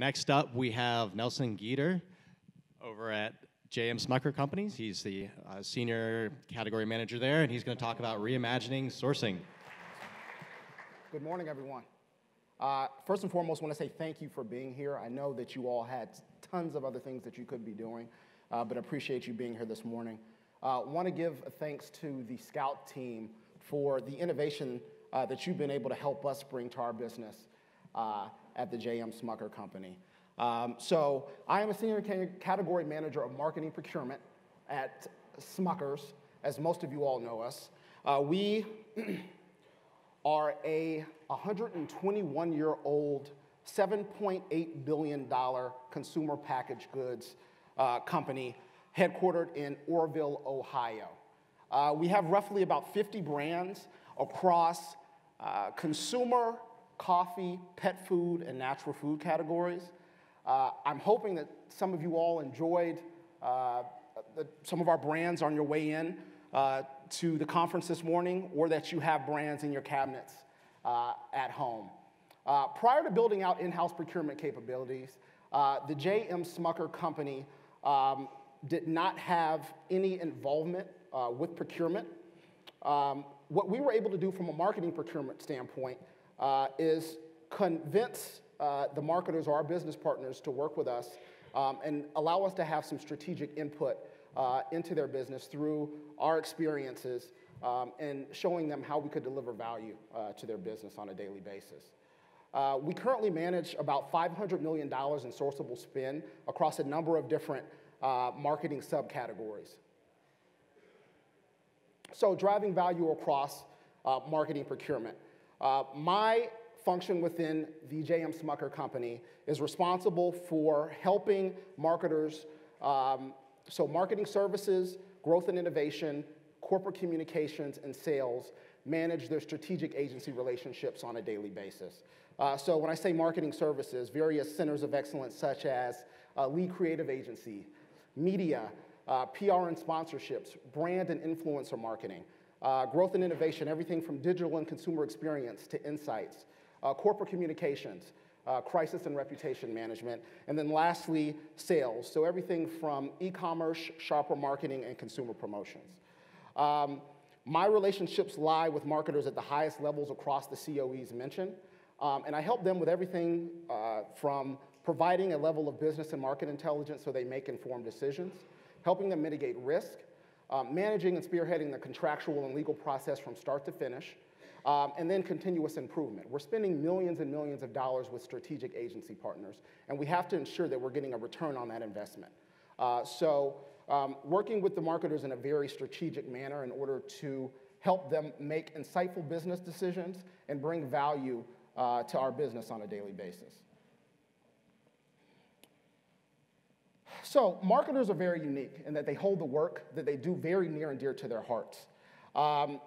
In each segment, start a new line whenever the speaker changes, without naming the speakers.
next up we have Nelson Geeter over at JM Smucker Companies. He's the senior category manager there, and he's going to talk about reimagining sourcing.
Good morning, everyone. First and foremost, I want to say thank you for being here. I know that you all had tons of other things that you could be doing, but I appreciate you being here this morning. I want to give a thanks to the Scout team for the innovation that you've been able to help us bring to our business at the JM Smucker Company. So I am a senior category manager of marketing procurement at Smuckers, as most of you all know us. We are a 121-year-old, $7.8 billion consumer packaged goods company headquartered in Orrville, Ohio. We have roughly about 50 brands across consumer, coffee, pet food, and natural food categories. I'm hoping that some of you all enjoyed some of our brands on your way in to the conference this morning, or that you have brands in your cabinets at home. Prior to building out in-house procurement capabilities, the JM Smucker Company did not have any involvement with procurement. What we were able to do from a marketing procurement standpoint is convince the marketers or our business partners to work with us and allow us to have some strategic input into their business through our experiences and showing them how we could deliver value to their business on a daily basis. We currently manage about $500 million in sourceable spend across a number of different marketing subcategories. So driving value across marketing procurement. My function within the JM Smucker Company is responsible for helping marketers, so marketing services, growth and innovation, corporate communications, and sales manage their strategic agency relationships on a daily basis. So when I say marketing services, various centers of excellence such as lead creative agency, media, PR and sponsorships, brand and influencer marketing, growth and innovation, everything from digital and consumer experience to insights, corporate communications, crisis and reputation management, and then lastly, sales. So everything from e-commerce, shopper marketing, and consumer promotions. My relationships lie with marketers at the highest levels across the COEs mentioned, and I help them with everything from providing a level of business and market intelligence so they make informed decisions, helping them mitigate risk, managing and spearheading the contractual and legal process from start to finish, and then continuous improvement. We're spending millions and millions of dollars with strategic agency partners, and we have to ensure that we're getting a return on that investment. Working with the marketers in a very strategic manner in order to help them make insightful business decisions and bring value to our business on a daily basis. So marketers are very unique in that they hold the work that they do very near and dear to their hearts.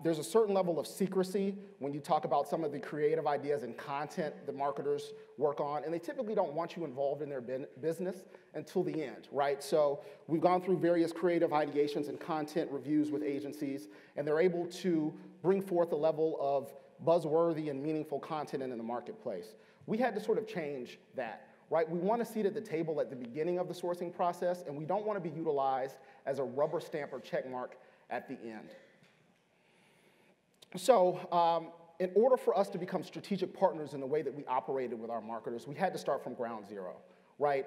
There's a certain level of secrecy when you talk about some of the creative ideas and content that marketers work on, and they typically don't want you involved in their business until the end, right? So we've gone through various creative ideations and content reviews with agencies, and they're able to bring forth a level of buzzworthy and meaningful content in the marketplace. We had to sort of change that. Right? We want a seat at the table at the beginning of the sourcing process, and we don't want to be utilized as a rubber stamp or check mark at the end. So in order for us to become strategic partners in the way that we operated with our marketers, we had to start from ground zero, right?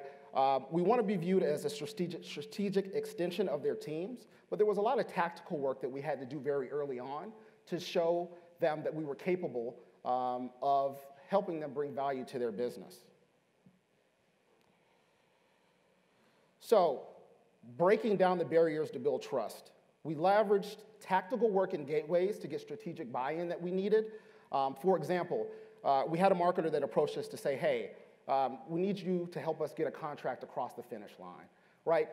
We want to be viewed as a strategic extension of their teams, but there was a lot of tactical work that we had to do very early on to show them that we were capable of helping them bring value to their business. So, breaking down the barriers to build trust. We leveraged tactical work and gateways to get strategic buy-in that we needed. For example, we had a marketer that approached us to say, hey, we need you to help us get a contract across the finish line, right?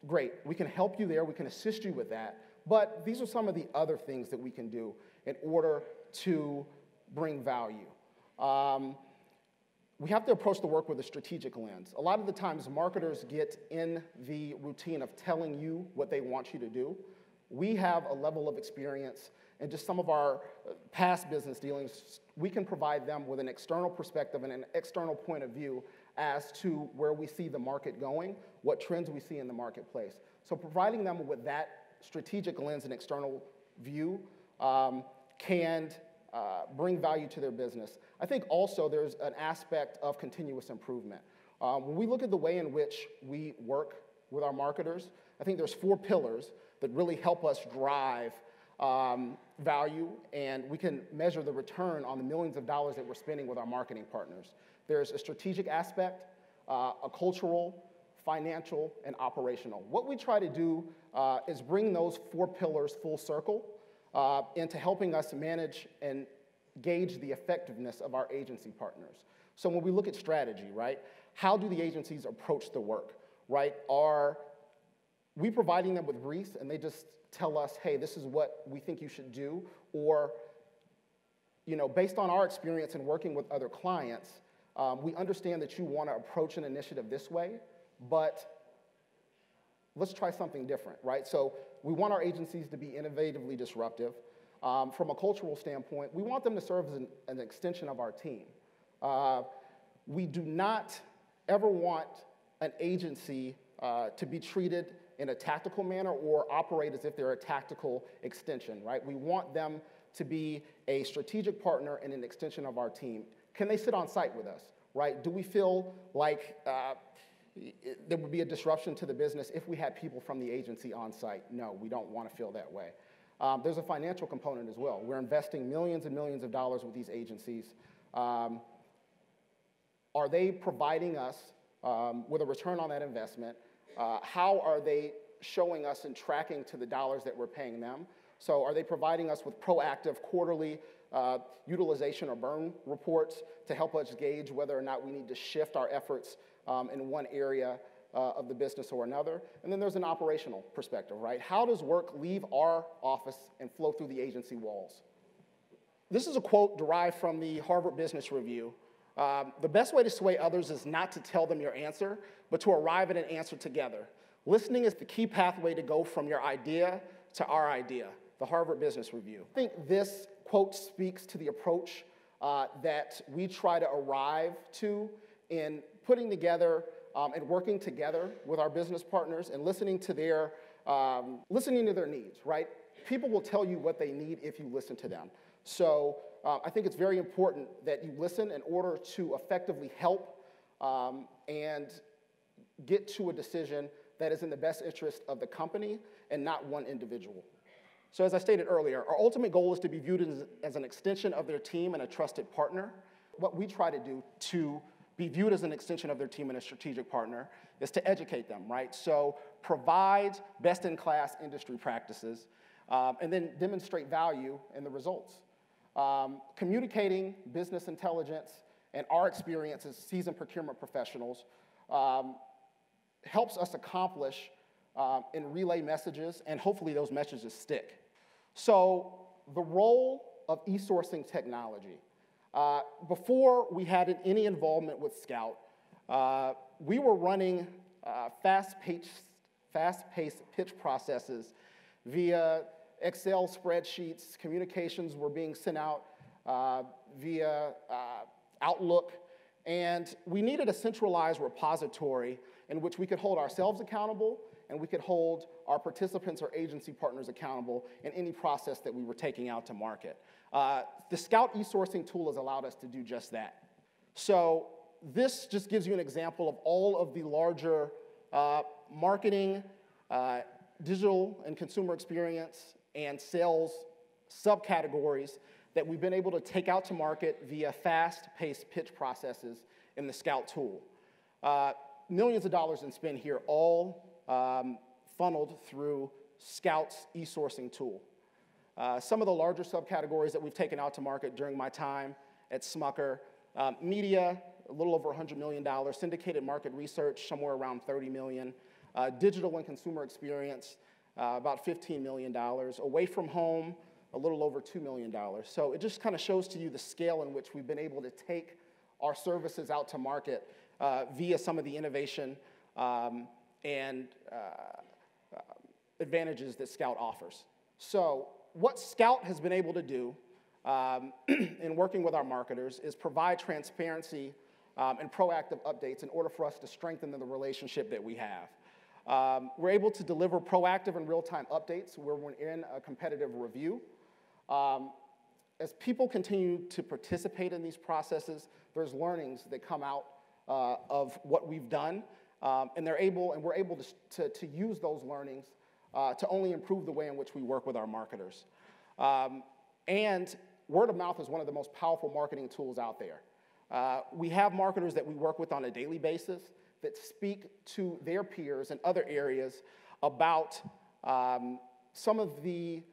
Great, we can help you there, we can assist you with that, but these are some of the other things that we can do in order to bring value. We have to approach the work with a strategic lens. A lot of the times, marketers get in the routine of telling you what they want you to do. We have a level of experience and just some of our past business dealings. We can provide them with an external perspective and an external point of view as to where we see the market going, what trends we see in the marketplace. So providing them with that strategic lens and external view can bring value to their business. I think also there's an aspect of continuous improvement. When we look at the way in which we work with our marketers, I think there's 4 pillars that really help us drive value, and we can measure the return on the millions of dollars that we're spending with our marketing partners. There's a strategic aspect, a cultural, financial, and operational. What we try to do is bring those 4 pillars full circle into helping us manage and gauge the effectiveness of our agency partners. So when we look at strategy, right, how do the agencies approach the work, right? Are we providing them with briefs and they just tell us, hey, this is what we think you should do? Or, you know, based on our experience in working with other clients, we understand that you want to approach an initiative this way, but let's try something different, right? So we want our agencies to be innovatively disruptive. From a cultural standpoint, we want them to serve as an extension of our team. We do not ever want an agency to be treated in a tactical manner or operate as if they're a tactical extension, right? We want them to be a strategic partner and an extension of our team. Can they sit on site with us, right? Do we feel like there would be a disruption to the business if we had people from the agency on site? No, we don't want to feel that way. There's a financial component as well. We're investing millions and millions of dollars with these agencies. Are they providing us with a return on that investment? How are they showing us and tracking to the dollars that we're paying them? So are they providing us with proactive quarterly utilization or burn reports to help us gauge whether or not we need to shift our efforts in one area of the business or another? And then there's an operational perspective, right? How does work leave our office and flow through the agency walls? This is a quote derived from the Harvard Business Review. The best way to sway others is not to tell them your answer, but to arrive at an answer together. Listening is the key pathway to go from your idea to our idea, the Harvard Business Review. I think this quote speaks to the approach that we try to arrive to in putting together and working together with our business partners and listening to their needs, right? People will tell you what they need if you listen to them. So I think it's very important that you listen in order to effectively help and get to a decision that is in the best interest of the company and not one individual. So as I stated earlier, our ultimate goal is to be viewed as an extension of their team and a trusted partner. What we try to do to be viewed as an extension of their team and a strategic partner is to educate them, right? So provide best-in-class industry practices and then demonstrate value in the results. Communicating business intelligence and our experience as seasoned procurement professionals helps us accomplish and relay messages, and hopefully those messages stick. So the role of e-sourcing technology. Before we had any involvement with Scout, we were running fast-paced pitch processes via Excel spreadsheets. Communications were being sent out via Outlook, and we needed a centralized repository in which we could hold ourselves accountable and we could hold our participants or agency partners accountable in any process that we were taking out to market. The Scout e-sourcing tool has allowed us to do just that. So this just gives you an example of all of the larger marketing, digital and consumer experience, and sales subcategories that we've been able to take out to market via fast-paced pitch processes in the Scout tool. Millions of dollars in spend here, all funneled through Scout's e-sourcing tool. Some of the larger subcategories that we've taken out to market during my time at Smucker, media, a little over $100 million, syndicated market research, somewhere around $30 million, digital and consumer experience, about $15 million, away from home, a little over $2 million. So it just kind of shows to you the scale in which we've been able to take our services out to market via some of the innovation and advantages that Scout offers. So what Scout has been able to do in working with our marketers is provide transparency and proactive updates in order for us to strengthen the relationship that we have. We're able to deliver proactive and real-time updates where we're in a competitive review. As people continue to participate in these processes, there's learnings that come out of what we've done, and we're able to use those learnings to only improve the way in which we work with our marketers. And word of mouth is one of the most powerful marketing tools out there. We have marketers that we work with on a daily basis that speak to their peers in other areas about some of the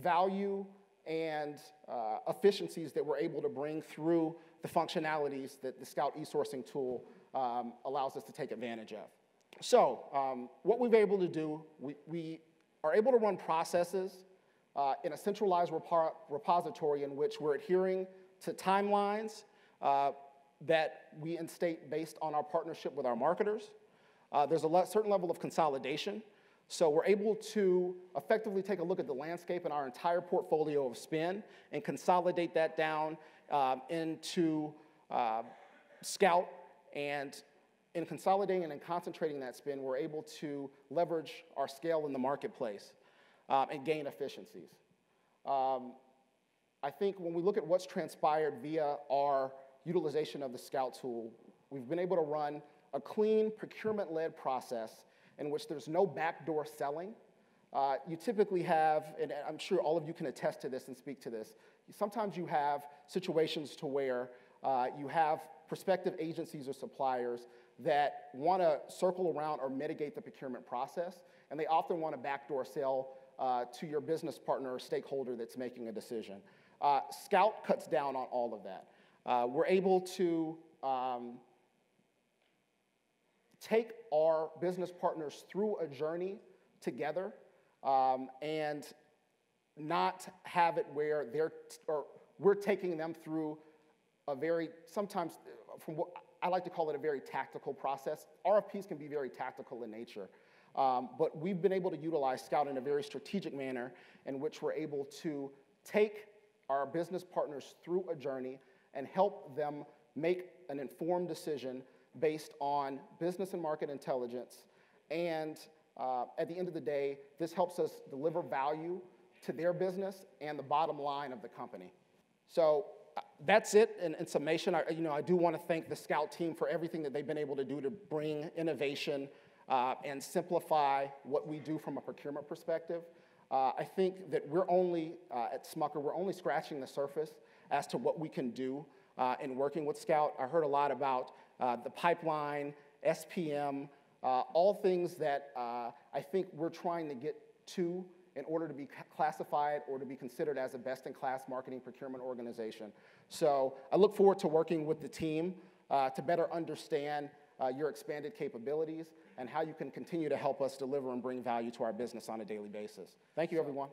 value and efficiencies that we're able to bring through the functionalities that the Scout e-sourcing tool allows us to take advantage of. So what we've been able to do, we are able to run processes in a centralized repository in which we're adhering to timelines that we instate based on our partnership with our marketers. There's a certain level of consolidation. So we're able to effectively take a look at the landscape and our entire portfolio of spend and consolidate that down into Scout. And in consolidating and in concentrating that spend, we're able to leverage our scale in the marketplace and gain efficiencies. I think when we look at what's transpired via our utilization of the Scout tool, we've been able to run a clean procurement-led process in which there's no backdoor selling. You typically have, and I'm sure all of you can attest to this and speak to this, sometimes you have situations to where you have prospective agencies or suppliers that want to circle around or mitigate the procurement process, and they often want to backdoor sell to your business partner or stakeholder that's making a decision. Scout cuts down on all of that. We're able to take our business partners through a journey together and not have it where we're taking them through a very, sometimes, from what I like to call it, a very tactical process. RFPs can be very tactical in nature, but we've been able to utilize Scout in a very strategic manner in which we're able to take our business partners through a journey and help them make an informed decision based on business and market intelligence. And at the end of the day, this helps us deliver value to their business and the bottom line of the company. So that's it in summation. I do want to thank the Scout team for everything that they've been able to do to bring innovation and simplify what we do from a procurement perspective. I think that we're only, at Smucker, we're only scratching the surface as to what we can do in working with Scout. I heard a lot about the pipeline, SPM, all things that I think we're trying to get to in order to be classified or to be considered as a best-in-class marketing procurement organization. So I look forward to working with the team to better understand your expanded capabilities and how you can continue to help us deliver and bring value to our business on a daily basis. Thank you, everyone.